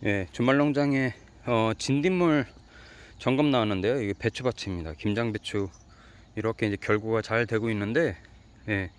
예, 주말 농장에 진딧물 점검 나왔는데요. 이게 배추밭입니다. 김장 배추 이렇게 이제 결구가 잘 되고 있는데, 예,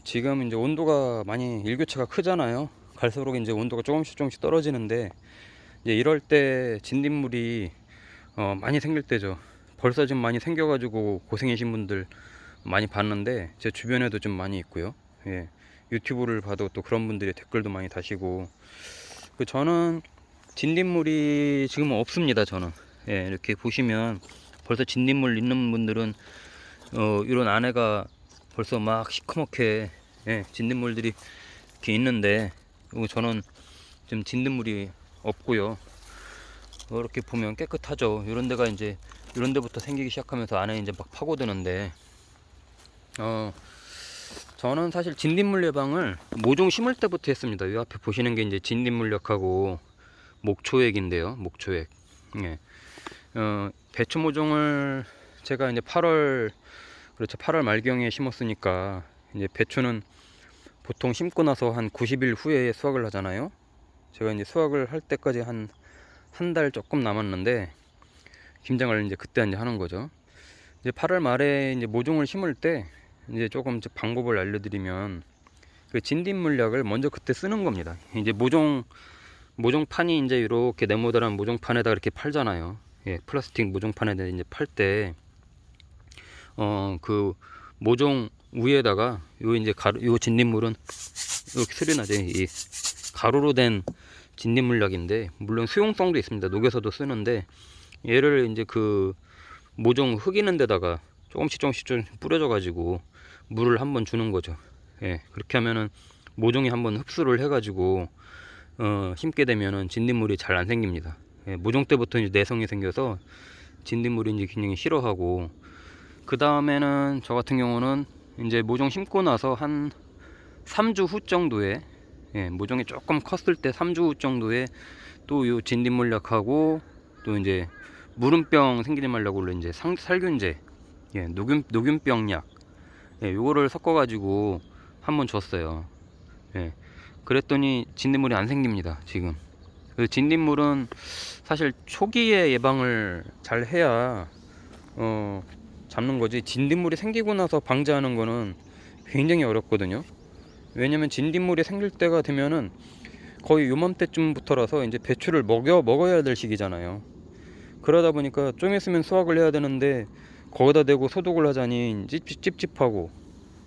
지금 이제 온도가 많이 일교차가 크잖아요. 갈수록 이제 온도가 조금씩 떨어지는데, 이제 이럴 때 진딧물이 많이 생길 때죠. 벌써 지금 많이 생겨가지고 고생하신 분들 많이 봤는데, 제 주변에도 좀 많이 있고요. 예, 유튜브를 봐도 또 그런 분들이 댓글도 많이 다시고, 저는 진딧물이 지금은 없습니다. 저는, 예, 이렇게 보시면 벌써 진딧물 있는 분들은 이런 안에가 벌써 막 시커멓게, 예, 진딧물들이 이렇게 있는데, 저는 지금 진딧물이 없고요. 이렇게 보면 깨끗하죠. 이런 데가 이제 이런 데부터 생기기 시작하면서 안에 이제 막 파고드는데, 저는 사실 진딧물 예방을 모종 심을 때부터 했습니다. 이 앞에 보시는 게 이제 진딧물약하고 목초액인데요. 목초액. 예. 배추 모종을 제가 이제 8월, 그렇죠. 8월 말경에 심었으니까, 이제 배추는 보통 심고 나서 한 90일 후에 수확을 하잖아요. 제가 이제 수확을 할 때까지 한 달 조금 남았는데, 김장을 이제 그때 이제 하는 거죠. 이제 8월 말에 이제 모종을 심을 때, 이제 조금 방법을 알려드리면, 그 진딧물약을 먼저 그때 쓰는 겁니다. 이제 모종판이 이제 이렇게 네모다란 모종판에다 이렇게 팔잖아요. 예, 플라스틱 모종판에다 이제 팔 때, 그 모종 위에다가 요 이제 요 진딧물은 이렇게 소리 나죠. 이 가루로 된 진딧물약인데, 물론 수용성도 있습니다. 녹여서도 쓰는데, 얘를 이제 그 모종 흑이는 데다가 조금씩 좀 뿌려져 가지고 물을 한번 주는 거죠. 예, 그렇게 하면은 모종이 한번 흡수를 해가지고 심게 되면은 진딧물이 잘 안 생깁니다. 예, 모종 때부터 이제 내성이 생겨서 진딧물이 이제 굉장히 싫어하고, 그 다음에는 저 같은 경우는 이제 모종 심고 나서 한 3주 후 정도에, 예, 모종이 조금 컸을 때 3주 후 정도에 또 요 진딧물약하고 또 이제 무름병 생기지 말라고 이제 살균제, 예, 녹균병약, 예, 요거를 섞어가지고 한번 줬어요. 예, 그랬더니 진딧물이 안 생깁니다. 지금 그 진딧물은 사실 초기에 예방을 잘 해야 잡는 거지, 진딧물이 생기고 나서 방지하는 거는 굉장히 어렵거든요. 왜냐면 진딧물이 생길 때가 되면은 거의 요맘때쯤부터라서 이제 배추를 먹어야 될 시기잖아요. 그러다 보니까 좀 있으면 수확을 해야 되는데, 거기다 대고 소독을 하자니 찝찝하고,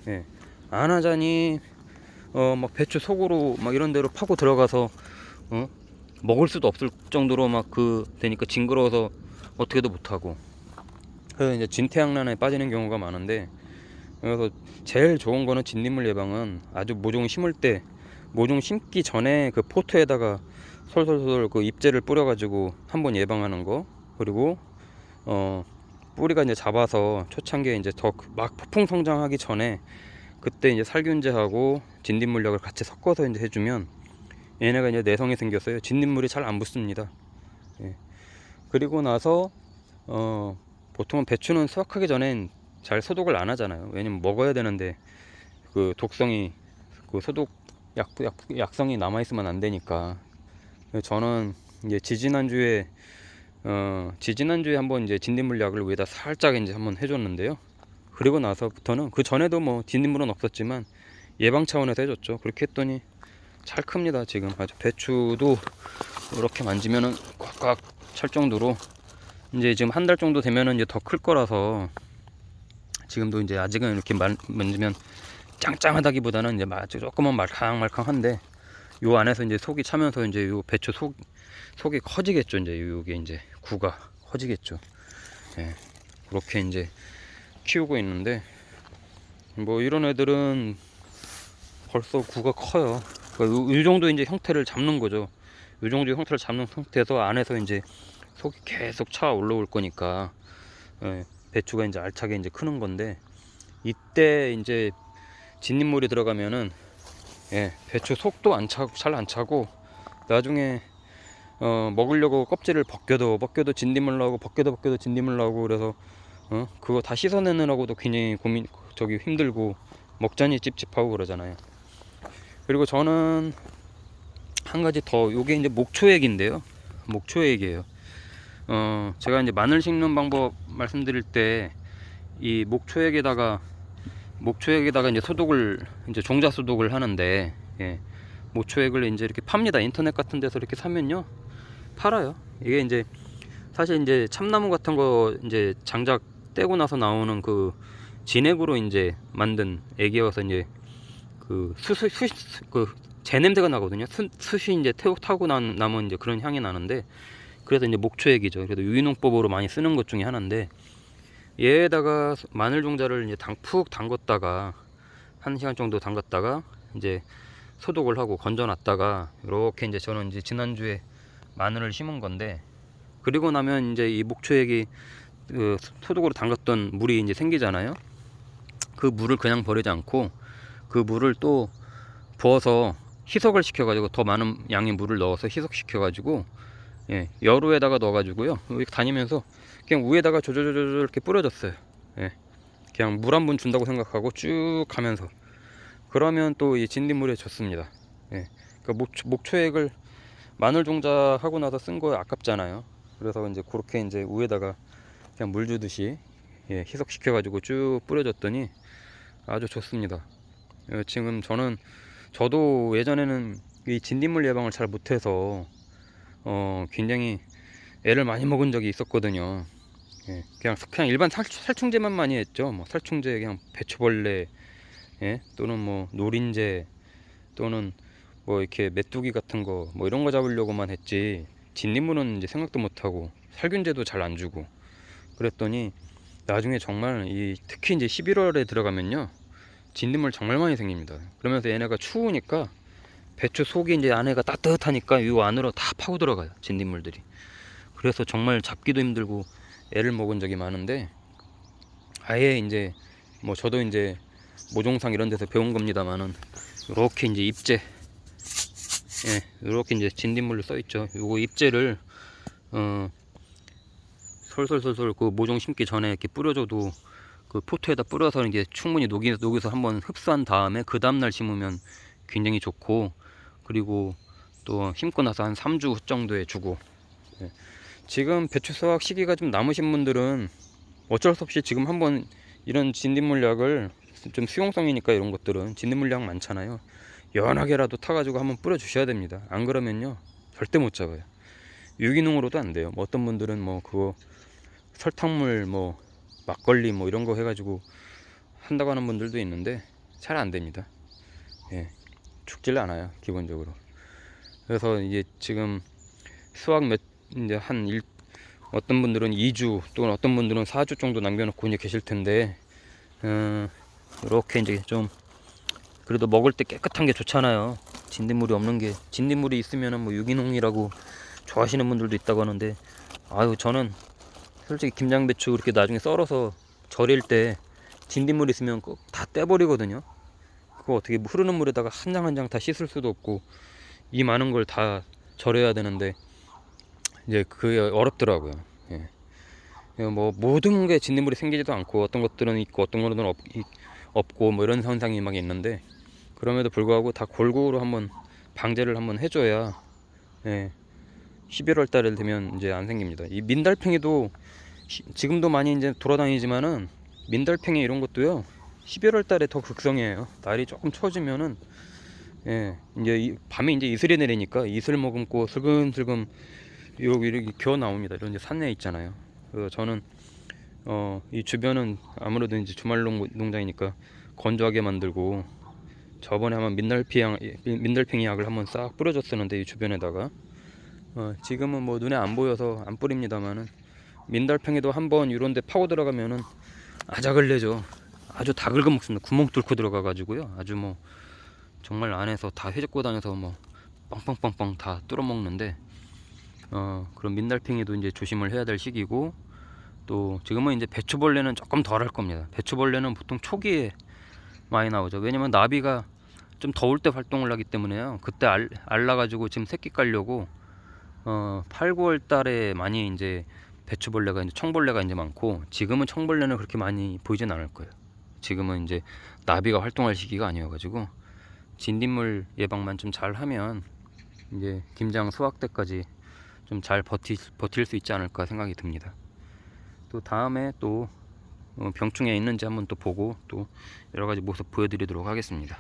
예, 안 하자니 막 배추 속으로 막 이런 데로 파고 들어가서 어? 먹을 수도 없을 정도로 막 되니까 징그러워서 어떻게도 못하고, 그래서 이제 진퇴양난에 빠지는 경우가 많은데, 그래서 제일 좋은 거는 진딧물 예방은 아주 모종 심을 때, 모종 심기 전에 그 포트에다가 솔솔솔 그 잎제를 뿌려가지고 한번 예방하는 거. 그리고 뿌리가 이제 잡아서 초창기에 이제 더 막 폭풍 성장하기 전에 그때 이제 살균제하고 진딧물약을 같이 섞어서 이제 해주면 얘네가 이제 내성이 생겼어요. 진딧물이 잘 안 붙습니다. 예. 그리고 나서 보통은 배추는 수확하기 전엔 잘 소독을 안 하잖아요. 왜냐면 먹어야 되는데 그 독성이, 그 소독 약성이 남아 있으면 안 되니까. 저는 이제 지지난주에 한번 이제 진딧물약을 위에다 살짝 이제 한번 해줬는데요. 그리고 나서부터는, 그 전에도 뭐 진딧물은 없었지만 예방 차원에서 해줬죠. 그렇게 했더니 잘 큽니다. 지금 아주 배추도 이렇게 만지면은 꽉꽉 찰 정도로, 이제 지금 한 달 정도 되면은 이제 더 클 거라서, 지금도 이제 아직은 이렇게 만지면 짱짱하다기보다는 이제 조금은 말캉말캉한데, 요 안에서 이제 속이 차면서 이제 요 배추 속이 커지겠죠. 이제 요게 이제 구가 커지겠죠. 예, 그렇게 이제 키우고 있는데, 뭐 이런 애들은 벌써 구가 커요. 그러니까 이 정도 이제 형태를 잡는 거죠. 이 정도 형태를 잡는 상태에서 안에서 이제 속이 계속 차 올라올 거니까, 예, 배추가 이제 알차게 이제 크는 건데, 이때 이제 진딧물이 들어가면은, 예, 배추 속도 잘 안 차고, 나중에 먹으려고 껍질을 벗겨도 진딧물 나오고, 벗겨도 진딧물 나오고, 그래서 그거 다 씻어내느라고도 굉장히 저기 힘들고 먹자니 찝찝하고 그러잖아요. 그리고 저는 한 가지 더, 요게 이제 목초액인데요. 목초액이에요. 제가 이제 마늘 심는 방법 말씀드릴 때 이 목초액에다가 이제 소독을, 이제 종자 소독을 하는데, 예, 목초액을 이제 이렇게 팝니다. 인터넷 같은 데서 이렇게 사면요, 팔아요. 이게 이제 사실 이제 참나무 같은 거 이제 장작 떼고 나서 나오는 그 진액으로 이제 만든 액이어서 이제 그 그 재 냄새가 나거든요. 숯이 이제 타고 남은 이제 그런 향이 나는데, 그래서 이제 목초액이죠. 그래도 유기농법으로 많이 쓰는 것 중에 하나인데, 얘에다가 마늘 종자를 이제 푹 담갔다가 1시간 정도 담갔다가 이제 소독을 하고 건져놨다가, 이렇게 이제 저는 이제 지난주에 마늘을 심은 건데, 그리고 나면 이제 이 목초액이 그 소독으로 담갔던 물이 이제 생기잖아요. 그 물을 그냥 버리지 않고 그 물을 또 부어서 희석을 시켜가지고, 더 많은 양의 물을 넣어서 희석시켜가지고, 예, 여루에다가 넣어가지고요, 이렇게 다니면서 그냥 위에다가 조조조조 이렇게 뿌려줬어요. 예, 그냥 물 한 번 준다고 생각하고 쭉 가면서, 그러면 또 이 진딧물에 좋습니다. 예, 그러니까 목초액을 마늘 종자 하고 나서 쓴 거 아깝잖아요. 그래서 이제 그렇게 이제 위에다가 그냥 물 주듯이, 예, 희석시켜가지고 쭉 뿌려줬더니 아주 좋습니다. 지금 저도 예전에는 이 진딧물 예방을 잘 못해서 굉장히 애를 많이 먹은 적이 있었거든요. 예, 그냥 일반 살충제만 많이 했죠. 뭐 살충제, 그냥 배추벌레, 예, 또는 뭐 노린제, 또는 뭐 이렇게 메뚜기 같은 거, 뭐 이런 거 잡으려고만 했지, 진딧물은 이제 생각도 못하고 살균제도 잘 안 주고 그랬더니, 나중에 정말 특히 이제 11월에 들어가면요, 진딧물 정말 많이 생깁니다. 그러면서 얘네가 추우니까 배추 속이 이제 안에가 따뜻하니까 이 안으로 다 파고 들어가요, 진딧물들이. 그래서 정말 잡기도 힘들고 애를 먹은 적이 많은데, 아예 이제 뭐 저도 이제 모종상 이런 데서 배운 겁니다만은, 이렇게 이제 입제, 예, 이렇게 이제 진딧물로 써 있죠. 요거 입제를 솔솔솔솔 그 모종 심기 전에 이렇게 뿌려줘도, 그 포트에다 뿌려서 이게 충분히 녹여서 한번 흡수한 다음에 그 다음날 심으면 굉장히 좋고, 그리고 또 심고 나서 한 3주 정도에 주고. 예. 지금 배추 수확 시기가 좀 남으신 분들은 어쩔 수 없이 지금 한번 이런 진딧물약을, 좀 수용성이니까 이런 것들은 진딧물약 많잖아요, 연하게라도 타가지고 한번 뿌려 주셔야 됩니다. 안 그러면요 절대 못 잡아요. 유기농으로도 안 돼요. 뭐 어떤 분들은 뭐 그거 설탕물, 뭐 막걸리 뭐 이런 거 해가지고 한다고 하는 분들도 있는데 잘 안 됩니다. 예, 죽질 않아요 기본적으로. 그래서 이제 지금 수확 이제 어떤 분들은 2주, 또는 어떤 분들은 4주 정도 남겨놓고 이제 계실 텐데, 이렇게 이제 좀 그래도 먹을 때 깨끗한 게 좋잖아요. 진딧물이 없는 게, 진딧물이 있으면은 뭐 유기농이라고 좋아하시는 분들도 있다고 하는데, 아유, 저는 솔직히 김장배추 그렇게 나중에 썰어서 절일 때 진딧물 있으면 꼭 다 떼버리거든요. 그거 어떻게 흐르는 물에다가 한 장 한 장 다 씻을 수도 없고, 이 많은 걸 다 절여야 되는데 이제 그게 어렵더라고요. 예. 뭐 모든 게 진딧물이 생기지도 않고, 어떤 것들은 있고 어떤 것들은 없고 뭐 이런 현상이 막 있는데, 그럼에도 불구하고 다 골고루 한번 방제를 한번 해줘야, 예, 11월 달에 되면 이제 안 생깁니다. 이 민달팽이도 지금도 많이 이제 돌아다니지만은, 민달팽이 이런 것도요 11월 달에 더 극성이에요. 날이 조금 추워지면은, 예, 이제 밤에 이제 이슬이 내리니까 이슬 머금고 슬금슬금 여기 이렇게 기어 나옵니다. 이런 이제 산에 있잖아요. 그래서 저는 이 주변은 아무래도 이제 주말 농장이니까 건조하게 만들고, 저번에 한번 민달팽이 약을 한번 싹 뿌려줬었는데, 이 주변에다가 지금은 뭐 눈에 안 보여서 안 뿌립니다만은, 민달팽이도 한번 이런데 파고 들어가면은 아작을 내죠. 아주 다 긁어먹습니다. 구멍 뚫고 들어가가지고요. 아주 뭐 정말 안에서 다 회적고 다녀서 뭐 빵빵빵빵 다 뚫어먹는데, 그런 민달팽이도 이제 조심을 해야 될 시기고, 또 지금은 이제 배추벌레는 조금 덜 할 겁니다. 배추벌레는 보통 초기에 많이 나오죠. 왜냐면 나비가 좀 더울 때 활동을 하기 때문에요. 그때 알라가지고 지금 새끼 깔려고 8, 9월 달에 많이 이제 배추벌레가, 이제 청벌레가 이제 많고, 지금은 청벌레는 그렇게 많이 보이진 않을 거예요. 지금은 이제 나비가 활동할 시기가 아니어가지고, 진딧물 예방만 좀 잘 하면 이제 김장 수확 때까지 좀 잘 버틸 수 있지 않을까 생각이 듭니다. 또 다음에 또 병충해 있는지 한번 또 보고 또 여러 가지 모습 보여드리도록 하겠습니다.